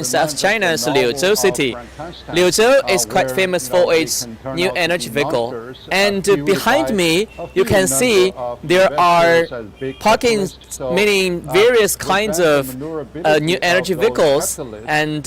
South China's Liuzhou City. Liuzhou is quite famous for its new energy vehicle. And behind me, you can see there are parking, meaning various kinds of new energy vehicles. And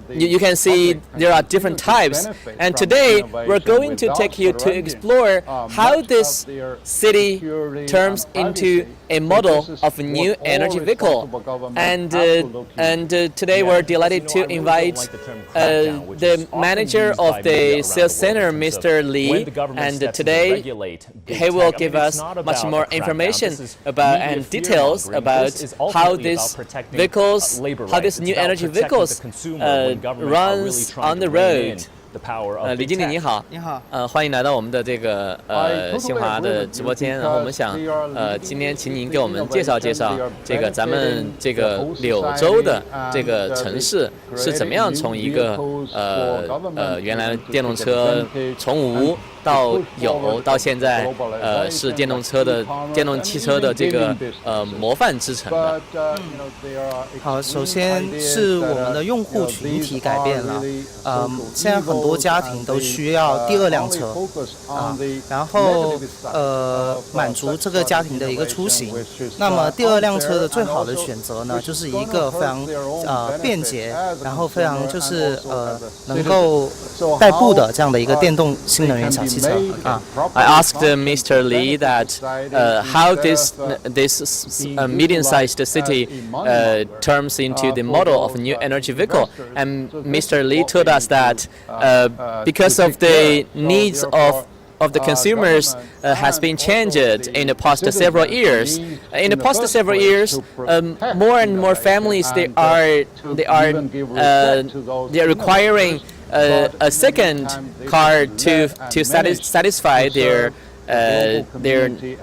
you can see there are different types. And today, we're going to take you to explore how this city turns into a model of a new energy vehicle. And today we're delighted to invite the manager of the sales center, Mr. Li, and today he will give us much more information about and details about how these vehicles, how this new energy vehicles runs on the road. 李经理你好，你好，欢迎来到我们的这个新华的直播间。然后我们想今天请您给我们介绍介绍这个咱们这个柳州的这个城市是怎么样从一个原来电动车从无到有到现在是电动汽车的这个模范之城的。好，首先是我们的用户群体改变了，现在很多家庭都需要第二辆车然后满足这个家庭的一个出行。那么第二辆车的最好的选择呢，就是一个非常便捷，然后非常就是能够代步的这样的一个电动新能源小汽车啊。I asked Mr. Li that how this medium-sized city turns into the model of a new energy vehicle, and Mr. Li told us that because of the needs of the consumers has been changed in the past several years. In the past several years, more and more families they are requiring a second car to satisfy their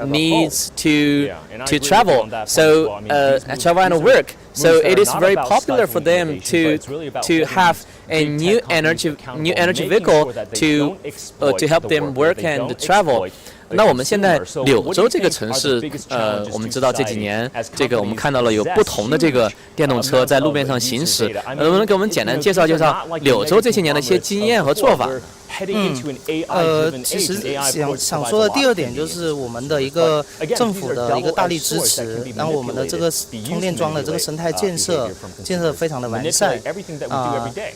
needs to travel, so travel and work. So it is very popular for them to have a new energy vehicle to help them work and travel. 那我们现在柳州这个城市，我们知道这几年，我们看到了有不同的这个电动车在路面上行驶，能不能给我们简单介绍介绍柳州这些年的一些经验和做法？其实想说的第二点就是我们的一个政府的一个大力支持，然后我们的这个充电桩的这个生态建设非常的完善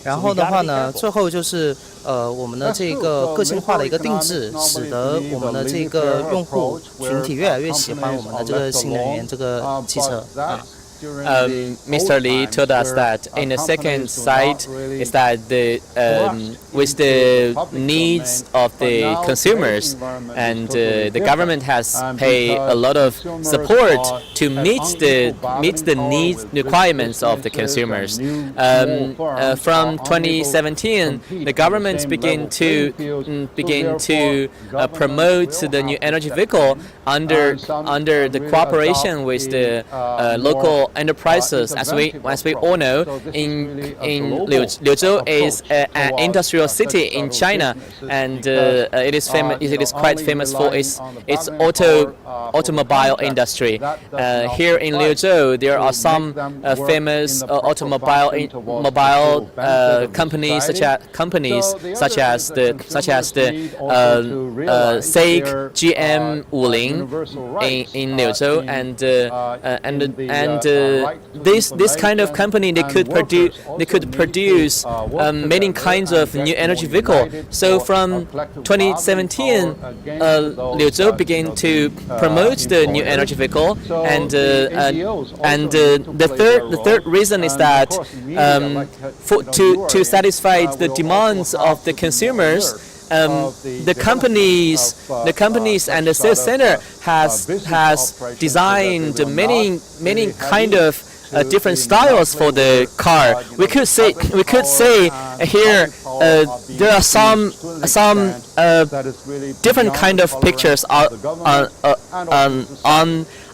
然后的话呢，最后就是我们的这个个性化的一个定制，使得我们的这个用户群体越来越喜欢我们的这个新能源这个汽车Mr. Li told us that in the second side is that with the needs of the consumers, and the government has paid a lot of support to meet the needs requirements of the consumers. From 2017, the government began to promote the new energy vehicle under the cooperation with the local enterprises. As we all know, in Liuzhou is an industrial city in China, and it is quite famous for its automobile industry. Here in Liuzhou, there are some famous automobile companies such as the SAIC GM Wuling in Liuzhou, and this kind of company they could produce many kinds of new energy vehicle. So from 2017, Liuzhou began to promote the new energy vehicle, and the third reason is that to satisfy the demands of the consumers. The companies and the sales center has designed many kind of different styles for the car. We could say here there are some different kind of pictures on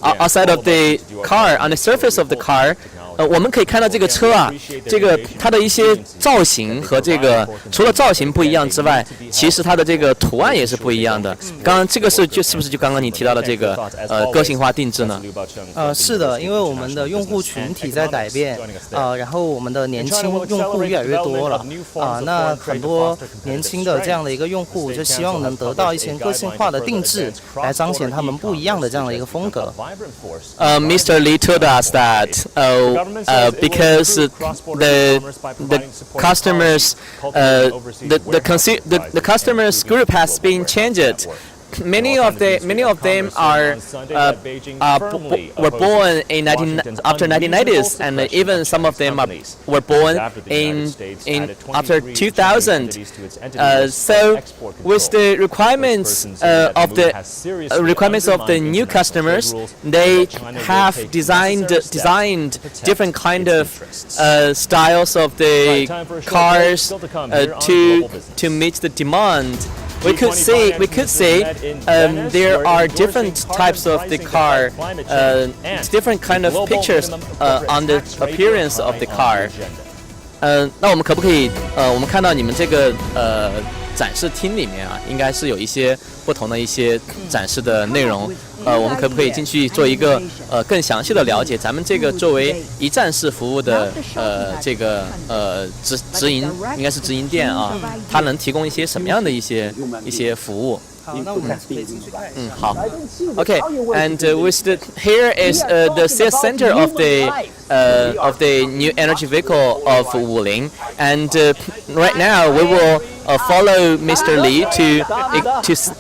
outside of the car, on the surface of the car. 我们可以看到这个车啊，这个它的一些造型和这个除了造型不一样之外，其实它的这个图案也是不一样的。刚刚这个是不是就刚刚你提到的这个个性化定制呢？是的，因为我们的用户群体在改变，然后我们的年轻用户越来越多了，那很多年轻的这样的一个用户就希望能得到一些个性化的定制，来彰显他们不一样的这样的一个风格。Mr. Li told us that because the customers the customers group has been changed. Many of them were born in after 1990s, and even some of them were born in after 2000. So, with the requirements of the new customers, they have designed different kind of styles of the cars to meet the demand. We could say there are different types of the car, different kind of pictures on the appearance of the car. 那我们可不可以我们看到你们这个展示厅里面啊，应该是有一些不同的一些展示的内容。我们可不可以进去做一个更详细的了解？咱们这个作为一站式服务的这个直营应该是直营店啊，它能提供一些什么样的一些服务？好，那我们可以进去看。好。Okay, and here is the sales center of the new energy vehicle of Wuling, and right now we will follow Mr. Li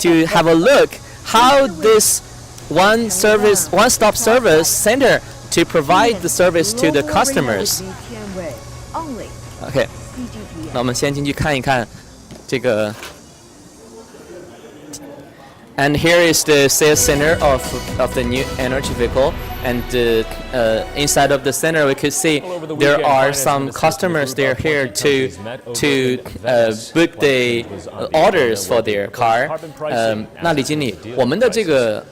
to have a look how this one-stop service center to provide the service to the customers. Okay, 那我们先进去看一看这个。And here is the sales center of the new energy vehicle, and inside of the center we could see there are some customers. They're here to book the orders for their car. 那李经理，我们的这个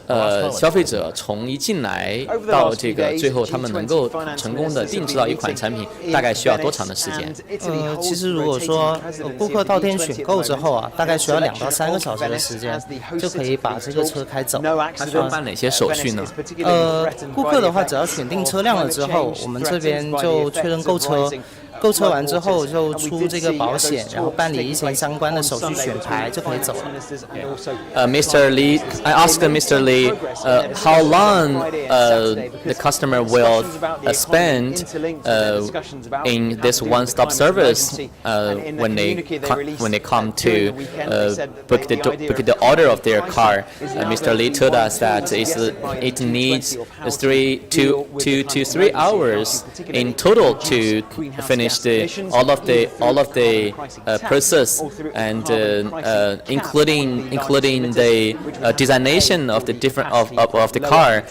消费者从一进来到这个最后他们能够成功的定制到一款产品，大概需要多长的时间？其实如果说顾客到店选购之后啊，大概需要2到3个小时的时间，就可以把这个车开走。他需要办哪些手续呢？顾客的话，只要选定车辆了之后，我们这边就确认购车。购车完之后就出这个保险，然后办理一些相关的手续，选牌就可以走了。Mr. Li, I asked Mr. Li how long the customer will spend in this one-stop service when they come to book the order of their car. Mr. Li told us that it needs 2 to 3 hours in total to finish all of the process, and including the designation of the different of the car.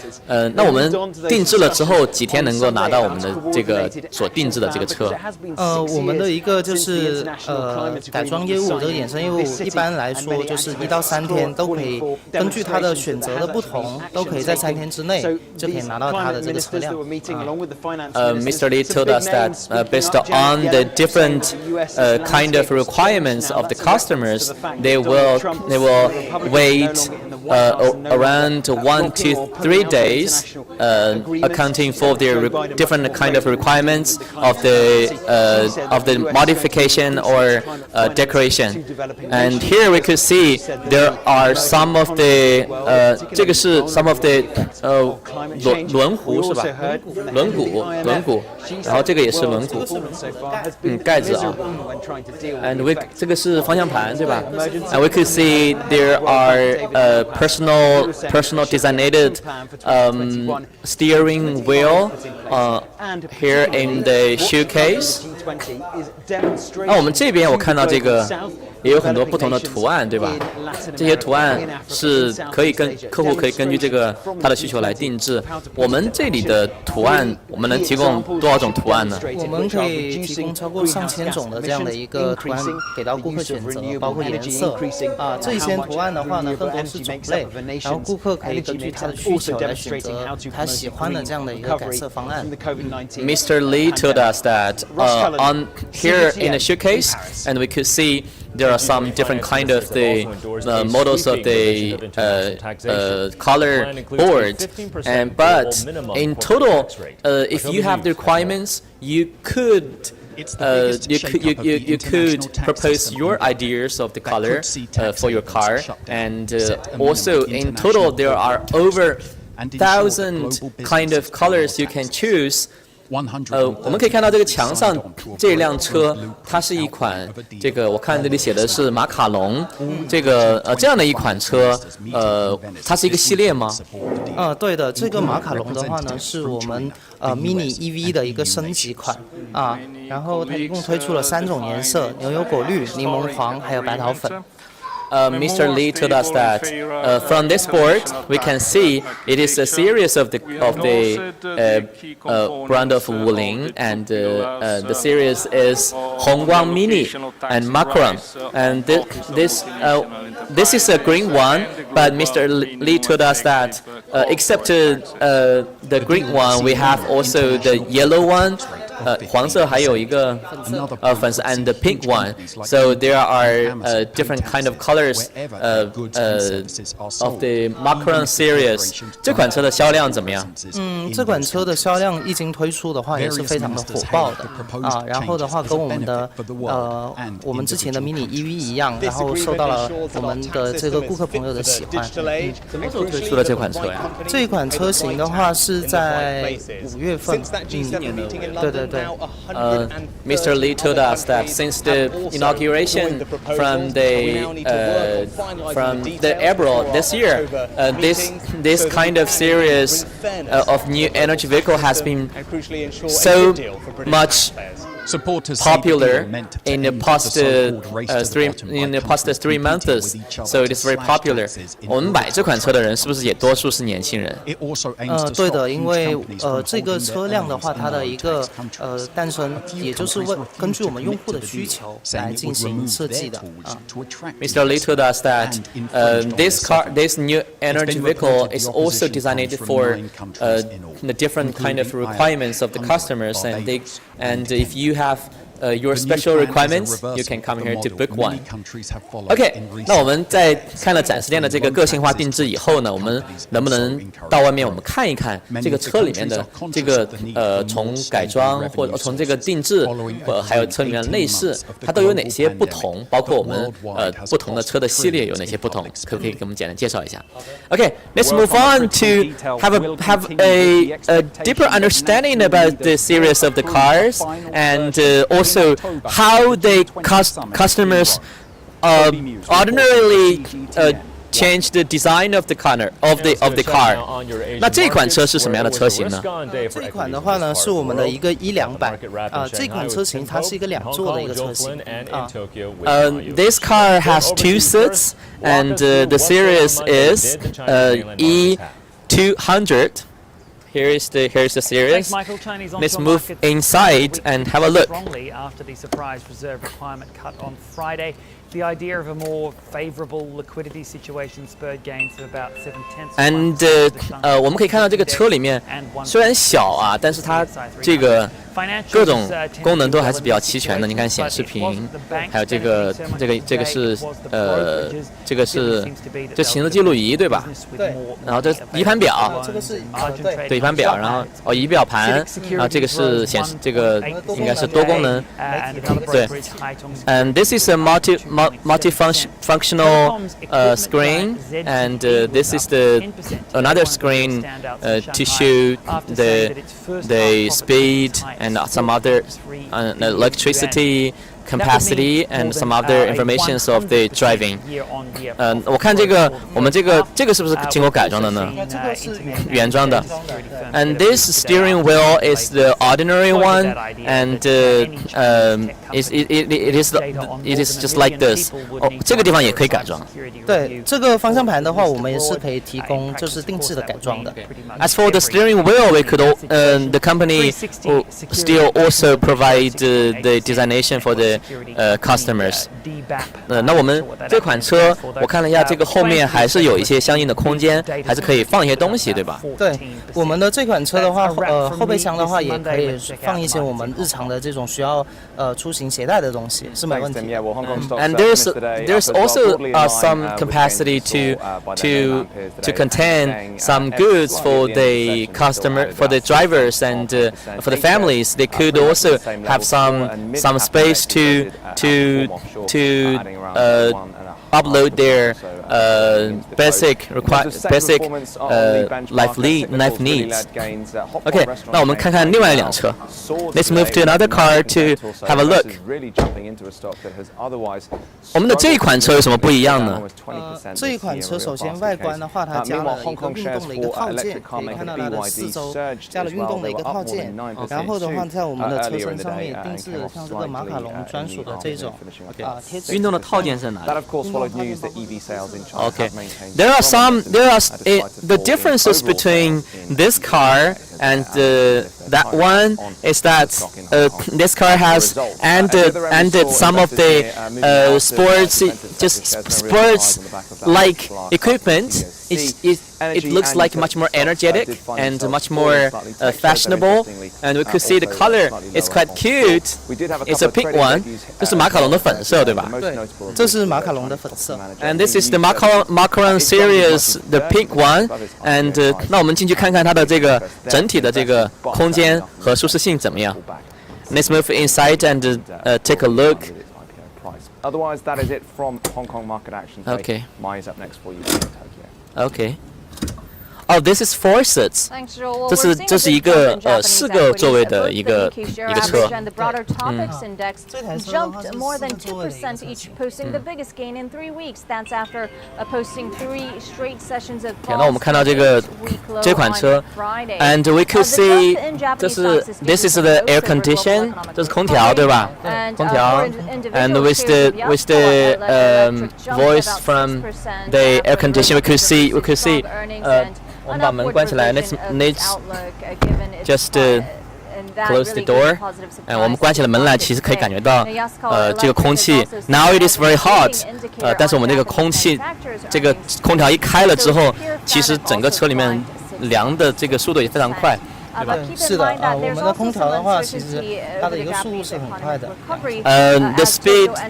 那我们定制了之后几天能够拿到我们的这个所定制的这个车？我们的一个就是改装业务这个衍生业务，一般来说就是1到3天都可以，根据他的选择的不同，都可以在3天之内就可以拿到他的这个车辆。Mr. Li told us that based on the different kind of requirements of the customers, they will wait around 1 to 3 days, accounting for their different kind of requirements of the modification or decoration. And here we could see there are some of the 这个是 some of the 轮毂是吧？轮毂，然后这个也是轮毂，盖子啊。And 这个是方向盘对吧？ And we could see there are personal designated steering wheel here in the showcase. 那我们这边我看到这个也有很多不同的图案，对吧？这些图案是可以客户可以根据这个他的需求来定制。我们这里的图案，我们能提供多少种图案呢？我们可以提供超过上千种的这样的一个图案给到顾客选择，包括颜色这些图案的话呢，更多是种类，然后顾客可以根据他的需求来选择他喜欢的这样的一个改色方案。Mr. Lee told us that on here in the showcase, and we could see there are some different kind of the models of the color board, but in total, if you have the requirements, you could propose your ideas of the color for your car, and also in total there are over 1,000 kind of colors you can choose. 我们可以看到这个墙上这辆车，它是一款我看这里写的是马卡龙，这样的一款车，它是一个系列吗？对的，这个马卡龙的话呢，是我们mini EV 的一个升级款然后它一共推出了3种颜色：牛油果绿、柠檬黄，还有白桃粉。Mr. Lee told us that from this board we can see it is a series of the brand of Wuling, and the series is Hongguang Mini and Macron, and this is a green one, but Mr. Lee told us that except the green one, we have also the yellow one. 黄色还有一个粉色 and the pink one. So there are different kind of colors of the Macron series. 这款车的销量怎么样？这款车的销量一经推出的话也是非常的火爆的然后的话跟我们的我们之前的 mini EV 一样，然后受到了我们的这个顾客朋友的喜欢。什么时候推出了这款车呀？这一款车型的话是在5月份。对。Mr. Lee told us that since the inauguration from the April this year, this kind of series of new energy vehicle has been so much popular in the past 3 months, so it is very popular. 我们买这款车的人是不是也多数是年轻人？对的，因为这个车辆的话，它的一个诞生，也就是根据我们用户的需求来进行设计的Mr. Lee told us that this new energy vehicle is also designed for the different kind of requirements of the customers, and if you have your special requirements, you can come here to book one. OK， 那我们在看了展示店的这个个性化定制以后呢，我们能不能到外面我们看一看这个车里面的这个从改装或者从这个定制还有车里面的内饰，它都有哪些不同？包括我们不同的车的系列有哪些不同？可不可以给我们简单介绍一下 ？OK， let's move on to have a deeper understanding about the series of the cars and also how the customers ordinarily change the design of the car car. 那这款车是什么样的车型呢？这一款的话呢，是我们的一个1-200这款车型它是一个2座的一个车型This car has 2 seats, and the series is E200. Here's the series. Let's move inside and have a look. After the surprise reserve requirement cut on Friday, the idea of a more favorable liquidity situation spurred gains of about 0.7. And 我们可以看到这个车里面虽然小但是它这个各种功能都还是比较齐全的。你看显示屏，还有这个是这行车记录仪对吧？对。然后这仪盘表，这个是对仪盘表，然后仪表盘，然后这个是显示这个应该是多功能，对。And this is a multi-functional screen, and this is another screen to show the speed and some other electricity capacity and some other informations of the driving. year-on-year 我看我们这个是不是经过改装的呢？这个是原装的。And this steering wheel is the ordinary one, and it is just like this. 这个地方也可以改装。对，这个方向盘的话，我们也是可以提供就是定制的改装的。As for the steering wheel, the company will still also provide the designation for the customers. 那我们这款车，我看了一下，这个后面还是有一些相应的空间，还是可以放一些东西，对吧？对，我们的这款车的话，后备箱的话也可以放一些我们日常的这种需要出行携带的东西，是没问题。And there's also some capacity to contain some goods for the drivers and for the families. They could also have some space to upload their basic life needs. OK， 那我们看看另外两车。Let's move to another car to have a look. 我们的这一款车有什么不一样呢？这一款车首先外观的话，它加了一个运动的一个套件，可以看到它的四周加了运动的一个套件。然后的话，在我们的车身上面也定制了像这个马卡龙专属的这种贴纸。运动的套件是哪里？ Okay, there are the differences between this car and that one is that this car has added some of the sports like equipment. It looks like much more energetic and much more fashionable, and we could see the color is quite cute. It's a pink one. 这是马卡龙的粉色，对吧？对，这是马卡龙的粉色。And this is the macaron series, the pink one. And 那我们进去看看它的这个整体的这个空间和舒适性怎么样。Let's move inside and take a look. Otherwise, that is it from Hong Kong Market Action. Okay. Mai is up next for you in Tokyo. Okay. Oh, this is four seats. 这是一个4个座位的一个车。Jumped more than 2% each, posting the biggest gain in 3 weeks. That's after posting 3 straight sessions of. 那我们看到这款车 ，and we could see this is the air condition， 这是空调对吧？空调 ，and with the voice from the air condition, we could see 我们把门关起来 ，let's just close the door。我们关起了门来，其实可以感觉到这个空气 ，now it is very hot。但是我们这个空气，这个空调一开了之后，其实整个车里面凉的这个速度也非常快。是的我们的空调的话，其实它的一个速度是很快的。The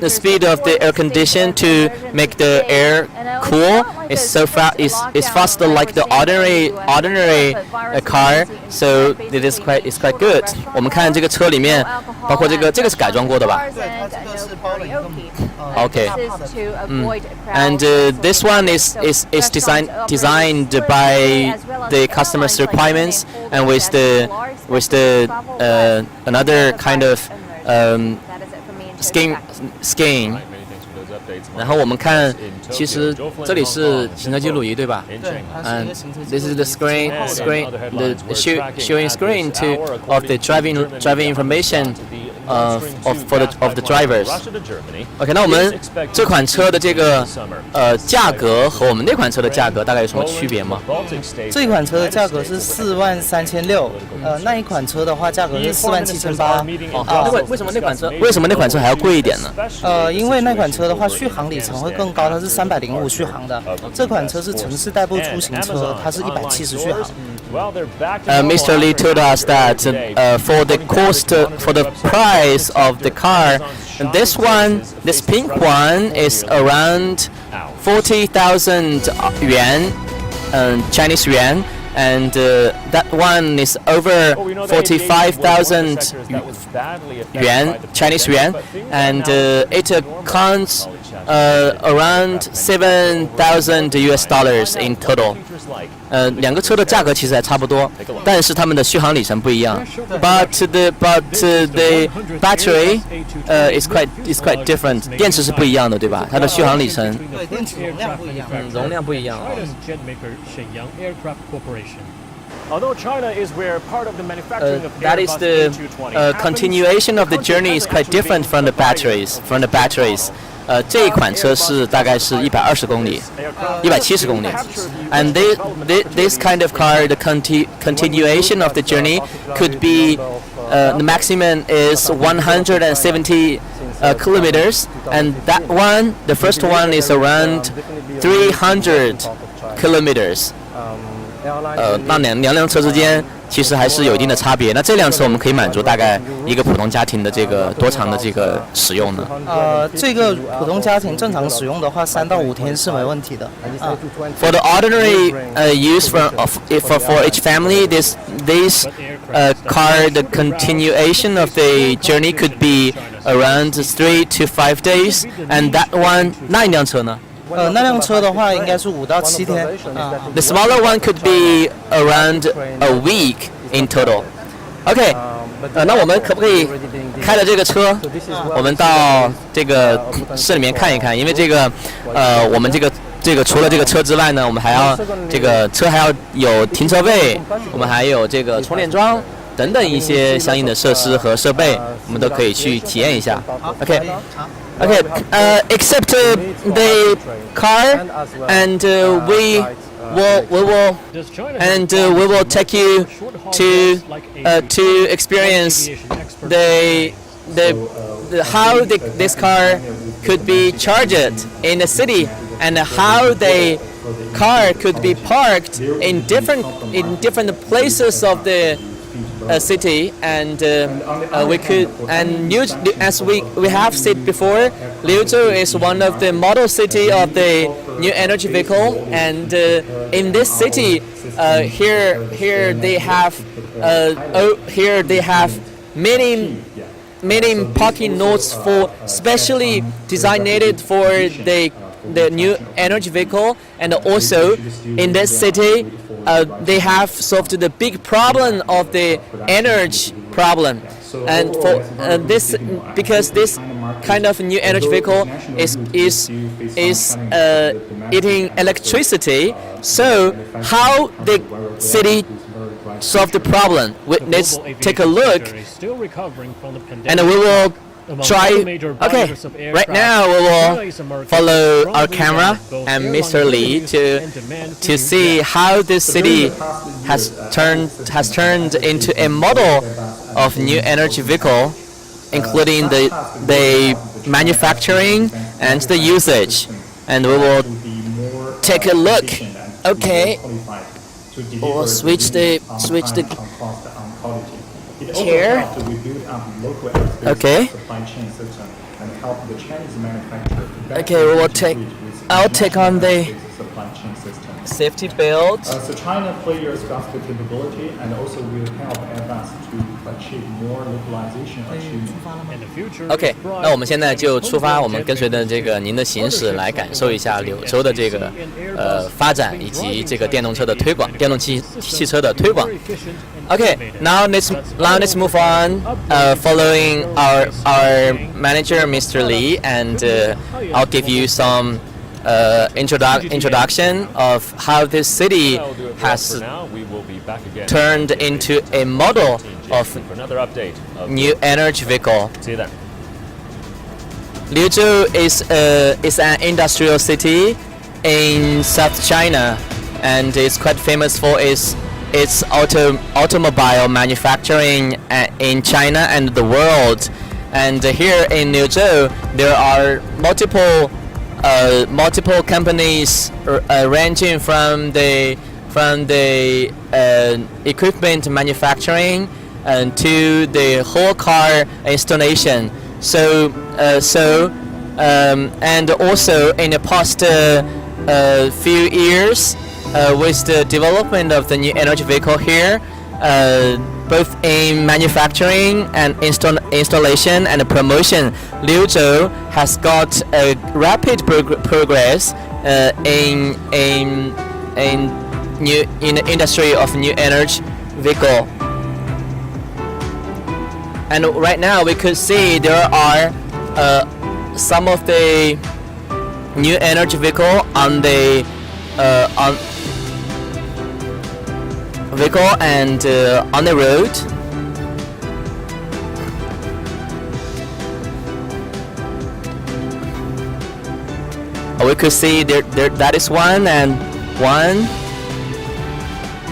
speed of the air condition to make the air cool is so fast is faster like the ordinary car, so it is quite good. 我们看这个车里面，包括这个是改装过的吧？对，它这个是包了一个Okay. And this one is designed by the customer's requirements and with the another kind of scheme. 然后我们看，其实这里是行车记录仪，对吧？对，它是一个行车记录仪。This is the the showing screen of the driving information of the drivers. OK， 那我们这款车的这个价格和我们那款车的价格大概有什么区别吗？这一款车的价格是43600，那一款车的话价格是47800。为什么那款车还要贵一点呢？因为那款车的话续航里程会更高，它是305续航的。这款车是城市代步出行车，它是170续航。Mr. Lee told us that for the price of the car, this pink one is around 40,000 yuan, Chinese yuan, and that one is over 45,000 yuan, Chinese yuan, and it accounts around $7,000 in total. 两个车的价格其实还差不多，但是它们的续航里程不一样。But the battery is quite different. 电池是不一样的，对吧？它的续航里程。对，电池容量不一样。容量不一样。Although China is where part of the manufacturing of that is the continuation of the journey is quite different from the batteries. 这一款车是大概是120公里，170公里。And this kind of car, the continuation of the journey could be the maximum is 170 kilometers, and that one, the first one is around 300 kilometers. 那两辆车之间其实还是有一定的差别。那这辆车我们可以满足大概一个普通家庭的这个多长的这个使用呢？这个普通家庭正常使用的话，3到5天是没问题的。For the ordinary use for each family, this car, the continuation of the journey could be around 3 to 5 days, and that one 那一辆车呢？那辆车的话应该是5到7天。The smaller one could be around a week in total. OK，那我们可不可以开着这个车，我们到这个市里面看一看？因为这个我们这个除了这个车之外呢，我们还要这个车还要有停车位，我们还有这个充电桩等等一些相应的设施和设备，我们都可以去体验一下。Okay, except the car, and we will take you to experience how this car could be charged in the city, and how the car could be parked in different places of the city, and we could, and as we have said before, Liuzhou is one of the model city of the new energy vehicle, and in this city, here they have many parking lots for specially designated for the new energy vehicle, and also in this city they have solved the big problem of the energy problem, and for this, because this kind of new energy vehicle is eating electricity. So how the city solve the problem? Let's take a look, and we will try. Okay, right now we will follow our camera and Mr. Li to see how this city has turned into a model of new energy vehicle, including the manufacturing and the usage, and we will take a look. Okay, we'll switch the chair. Okay. Okay, I'll take on the safety belt. So China players got the capability, and also will help advance to achieve more localization in the future. OK， 那我们现在就出发，我们跟随着这个您的行驶来感受一下柳州的这个发展以及这个电动车的推广，电动汽车的推广。Okay, now let's move on. Following our manager, Mr. Li, and I'll give you some introduction of how this city has turned into a model of new energy vehicle. Liuzhou is an industrial city in South China, and it's quite famous for its automobile manufacturing in China and the world. And here in Liuzhou, there are multiple companies ranging from the equipment manufacturing and to the whole car installation. And also in the past few years, with the development of the new energy vehicle here, both in manufacturing and installation and promotion, Liuzhou has got a rapid progress in the industry of new energy vehicle. And right now we could see there are some of the new energy vehicle on the vehicle and on the road. We could see there that is one, and 1,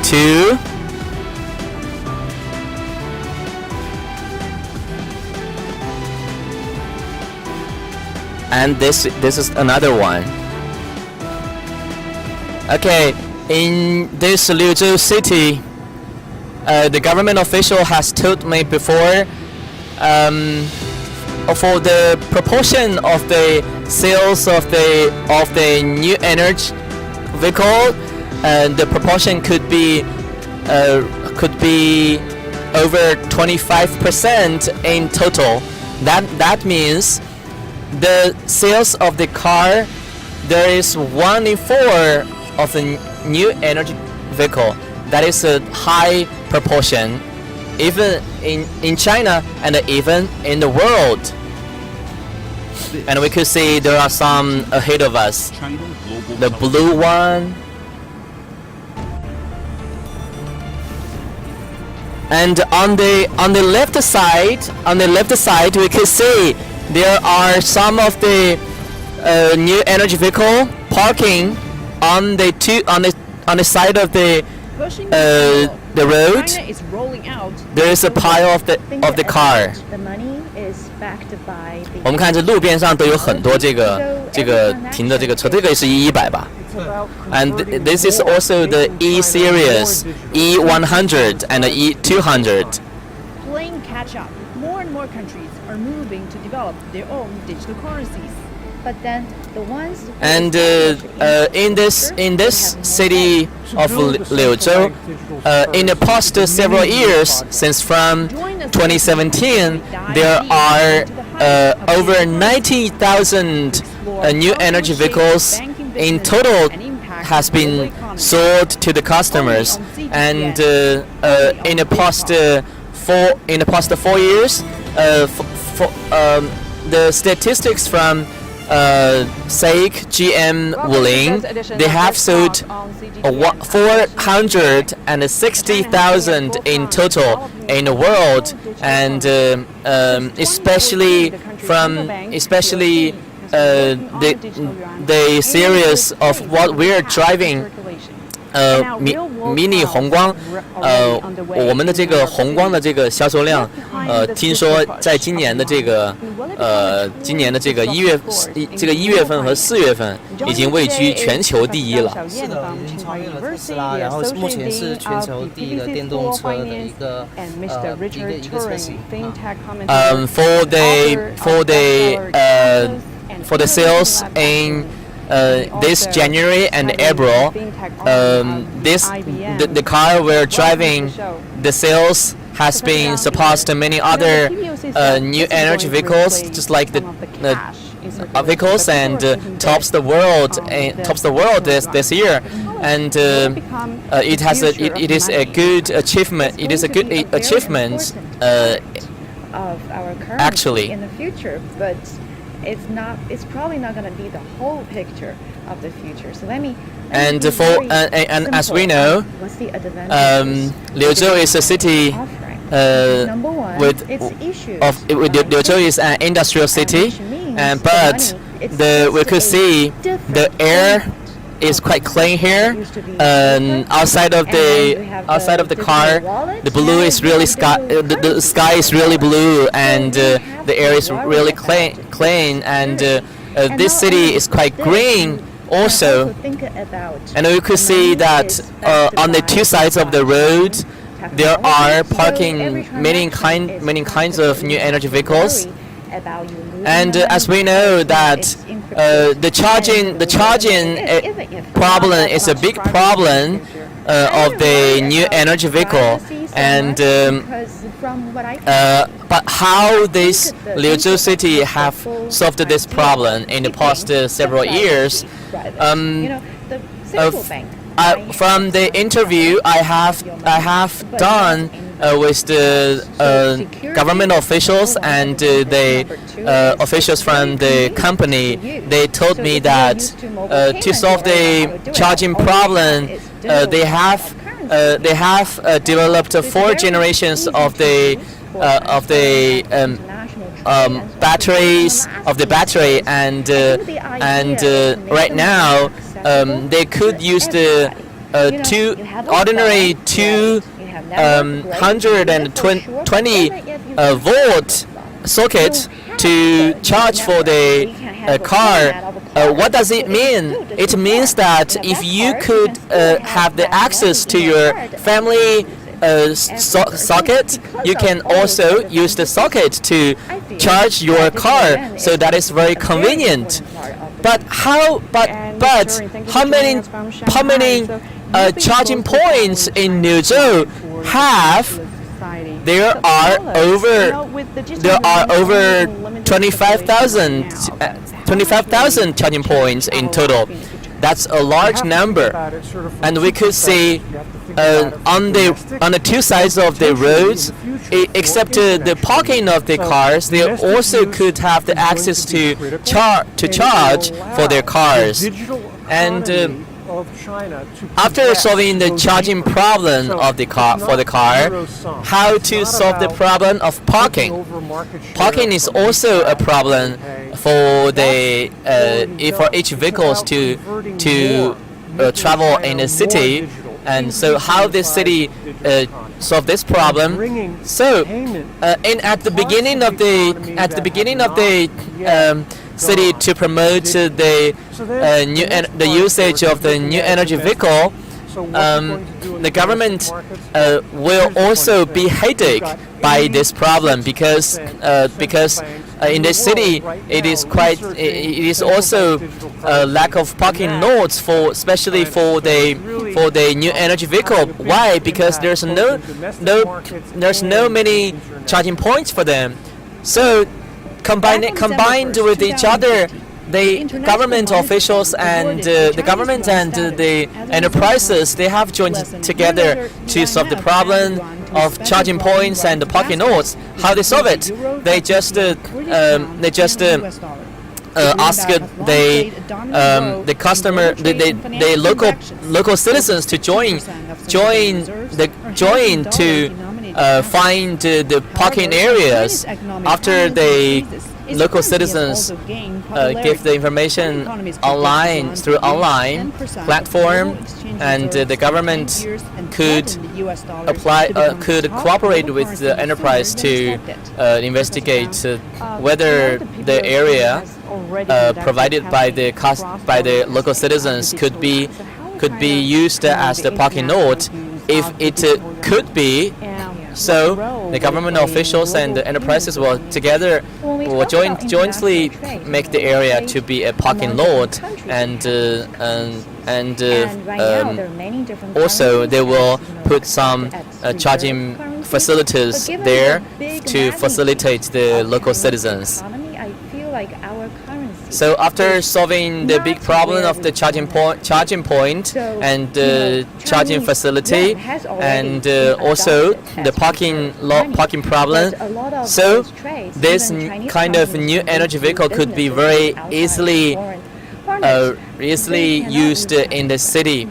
2. And this is another one. Okay, in this Liuzhou City, the government official has told me before, for the proportion of the sales of the new energy vehicle, the proportion could be over 25% in total. That means the sales of the car, there is 1 in 4 of the new energy vehicle. That is a high proportion, even in China and even in the world. And we could see there are some ahead of us. The blue one. And on the left side, we could see there are some of the new energy vehicle parking on the side of the road. There is a pile of the car. 我们看这路边上都有很多这个停的这个车，这个也是E100吧。And this is also the E series, E100 and the E200. Playing catch up, more and more countries are moving to develop their own digital currencies. But then the ones and in this city of Liuzhou, in the past several years, since from 2017, there are over 90,000 new energy vehicles in total has been sold to the customers, and in the past 4 years, the statistics from SAIC, GM, Wuling, they have sold 460,000 in total in the world, and especially the series of what we are driving. Mini 红光，我们的这个红光的这个销售量，听说在今年的这个1月份和4月份已经位居全球第一了。是的，已经超越了特斯拉，然后目前是全球第一个电动车的一个车型。For the sales in this January and April, the car we're driving, the sales has been surpassed many other new energy vehicles, just like the vehicles, and tops the world this year. And it is a good achievement. It is a good achievement, of our currency actually. in the future, but it's probably not going to be the whole picture of the future. So let me And be for very and as we simple know, on what's the advantages Liuzhou is a city offering. Number one, with its issues. Liuzhou is an industrial city, and but we could see the air is quite clean here. Outside of the car, the blue is really sky. The sky is really blue, and the air is really clean. And this city is quite green also. And we could see that on the two sides of the road, there are parking many kinds of new energy vehicles. And as we know that the charging problem is a big problem of the new energy vehicle, and but how this Liuzhou City have solved this problem in the past several years. From the interview I have done with the government officials and the officials from the company, they told me that to solve the charging problem, they have developed 4 generations of the battery, and right now they could use the ordinary 220 volt socket to charge for the car. What does it mean? It means that if you could have the access to your family socket, you can also use the socket to charge your car. So that is very convenient. But how many charging points in Liuzhou have? There are over 25,000 charging points in total. That's a large number, and we could see on the 2 sides of the roads, except the parking of the cars, they also could have the access to charge for their cars. And after solving the charging problem of the car how to solve the problem of parking? Parking is also a problem for for each vehicles to travel in a city. And so how this city solve this problem? So at the beginning of the city to promote the usage of the new energy vehicle, the government will also be headache by this problem because in this city it is also a lack of parking lots especially for the new energy vehicle. Why? Because there's no many charging points for them. So combined with each other, the government officials and the government and the enterprises, they have joined together to solve the problem of charging points and the parking lots. How they solve it? They just ask the local citizens to join to find the parking areas. After the local citizens give the information through online platform, and the government could cooperate with the enterprise to investigate whether the area provided by the local citizens could be used as the parking lot. If it could be, so the government officials and the enterprises will jointly make the area to be a parking lot, and also they will put some charging facilities there to facilitate the local citizens. So after solving the big problem of the charging point and the charging facility, and also the parking problem, so this kind of new energy vehicle could be very easily used in the city.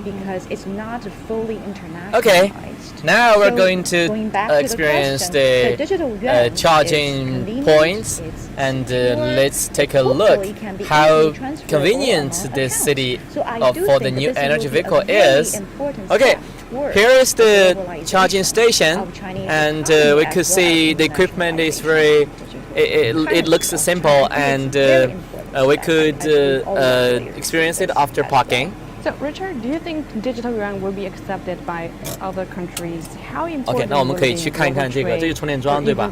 Okay, now we're going to experience the charging points, and let's take a look how convenient this city for the new energy vehicle is. Okay, here is the charging station, and we could see the equipment is very. It looks simple, and we could experience it after parking. So, Richard, do you think digital yuan will be accepted by other countries? How important OK， 那我们可以去看一看这个，这是充电桩，对吧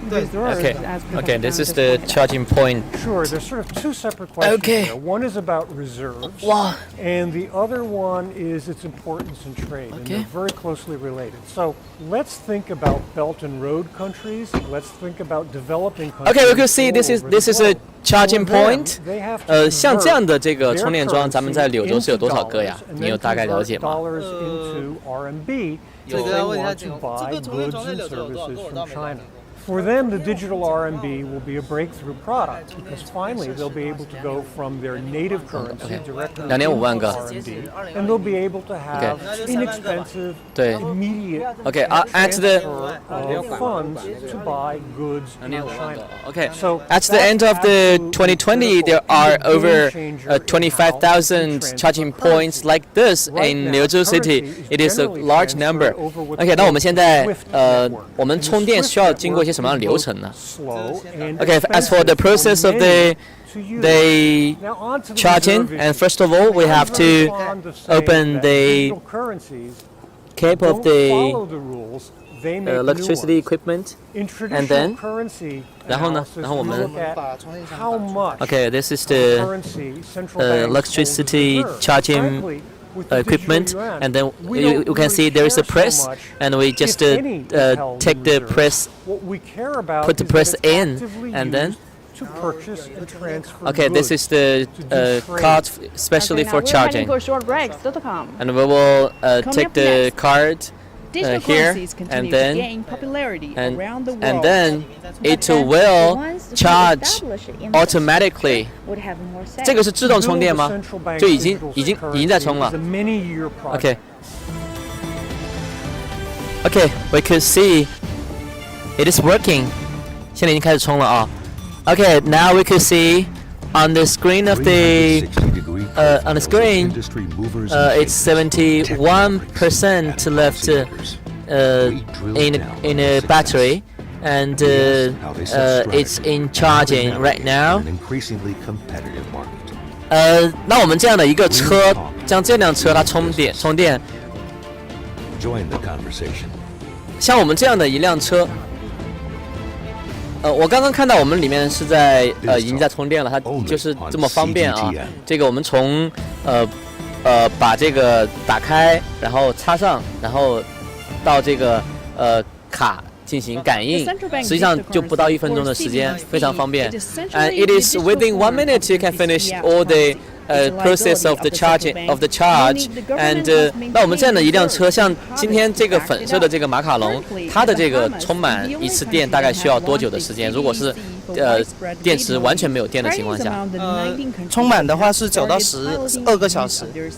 ？OK， this is the charging point. Sure, there's sort of two separate questions here. One is about reserves, and the other one is its importance in trade, and they're very closely related. So let's think about Belt and Road countries. Let's think about developing countries. OK, we can see this is a charging point. 像这样的这个充电桩，咱们在柳州是有多少个呀？你有大概了解吗？这个要问一下景洪，这个充电桩在柳州有多大没大？ For them, the digital RMB will be a breakthrough product because finally they'll be able to go from their native currency directly to RMB, and they'll be able to have inexpensive, immediate transfer of funds to buy goods in China. Okay. So at the end of the 2020, there are over 25,000 charging points like this in Liuzhou City. It is a large number. Okay. 那我们现在我们充电需要经过一些什么样的流程呢 ？Okay, as for the process of the charging, and first of all, we have to open the cap of the electricity equipment, and then 然后呢？然后我们 Okay, this is the electricity charging equipment, and then you can see there is a press, and we just take the press, put the press in, and then okay, this is the card especially for charging, and we will take the card here, and then it will charge automatically. 这个是自动充电吗？就已经在充了。Okay. Okay, we could see it is working. 现在已经开始充了啊。Okay, now we could see on the screen of the on the screen, it's 71% left in a battery, and it's in charging right now. 那我们这样的一个车，像这辆车它充电，像我们这样的一辆车。我刚刚看到我们里面是在已经在充电了，它就是这么方便啊。这个我们从把这个打开，然后插上，然后到这个卡进行感应，实际上就不到1分钟的时间，非常方便。And it is within 1 minute you can finish all the process of the charge. And 那我们这样的一辆车，像今天这个粉色的这个马卡龙，它的这个充满一次电大概需要多久的时间？如果是电池完全没有电的情况下，充满的话是9到12个小时。对。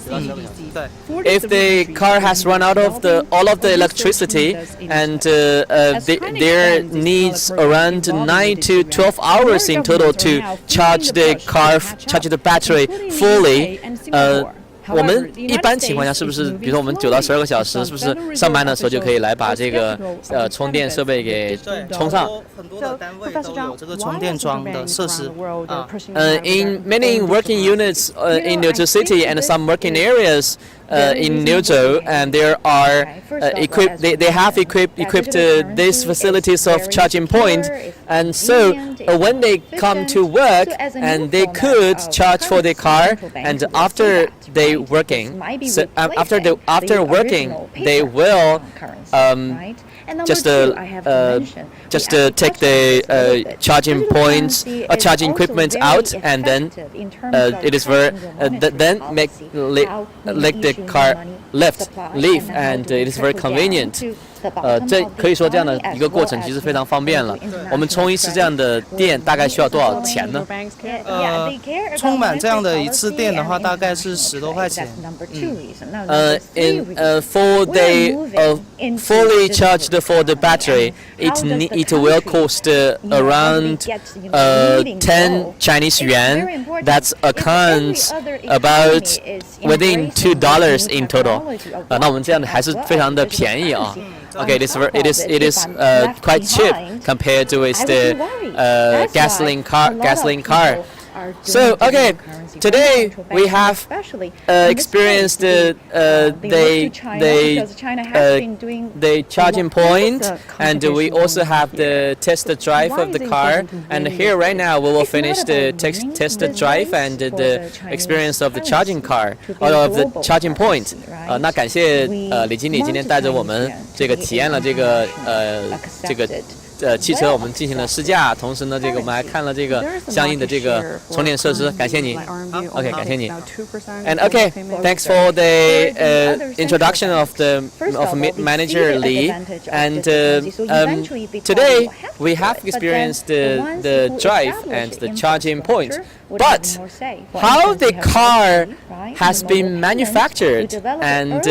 If the car has run out of all of the electricity, and there needs around 9 to 12 hours in total to charge the battery fully. 我们一般情况下是不是，比如说我们9到12个小时，是不是上班的时候就可以来把这个充电设备给充上？很多的单位都有这个充电桩的设施。In many working units in Liuzhou City and some working areas in Liuzhou, and there are they have equipped these facilities of charging point, and so when they come to work, and they could charge for the car, and after they working, so after working, they will just take the charging points, charging equipment out, and then it is very then let the car leave, and it is very convenient. 这可以说这样的一个过程其实非常方便了。我们充一次这样的电大概需要多少钱呢？充满这样的一次电的话，大概是10多块钱。For the fully charged for the battery, it will cost around 10 Chinese yuan. That accounts about within $2 in total. 那我们这样的还是非常的便宜啊。Okay, it is quite cheap compared to the gasoline car. So, okay, today we have experienced the charging point, and we also have the test drive of the car. And here right now we will finish the test drive and the experience of the charging car or of the charging point. 那感谢李经理今天带着我们这个体验了这个汽车，我们进行了试驾，同时呢，我们还看了这个相应的这个充电设施。感谢你 ，OK， 感谢你。And okay, thanks for the introduction of manager Li. And today we have experienced the drive and the charging point. But how the car has been manufactured, and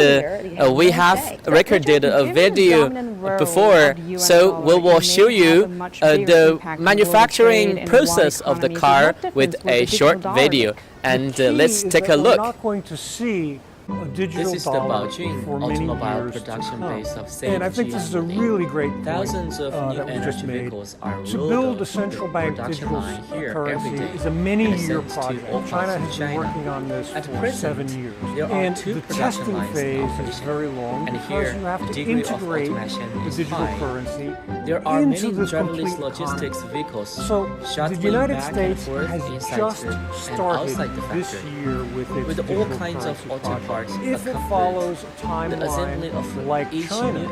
we have recorded a video before, so we will show you the manufacturing process of the car with a short video. And let's take a look. This is the Baojun automobile production base of Sage. And I think this is a really great point Thousands of new that we just energy made. vehicles are To build a central bank digital currency is a many-year project. China has been working on this for 7 years. And the testing phase is very long because you have to integrate the digital currency into this complete economy. So the United States has just started this year with its digital currency project. If it follows a timeline like China,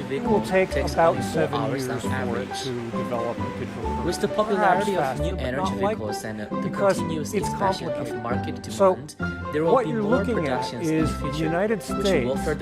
it will take about 7 years for it to develop a digital currency. With the popularity of new Perhaps energy faster, but vehicles and the because continuous it's expansion of complicated. market So demand, there will what be you're more looking at productions in is the the future, United which will States further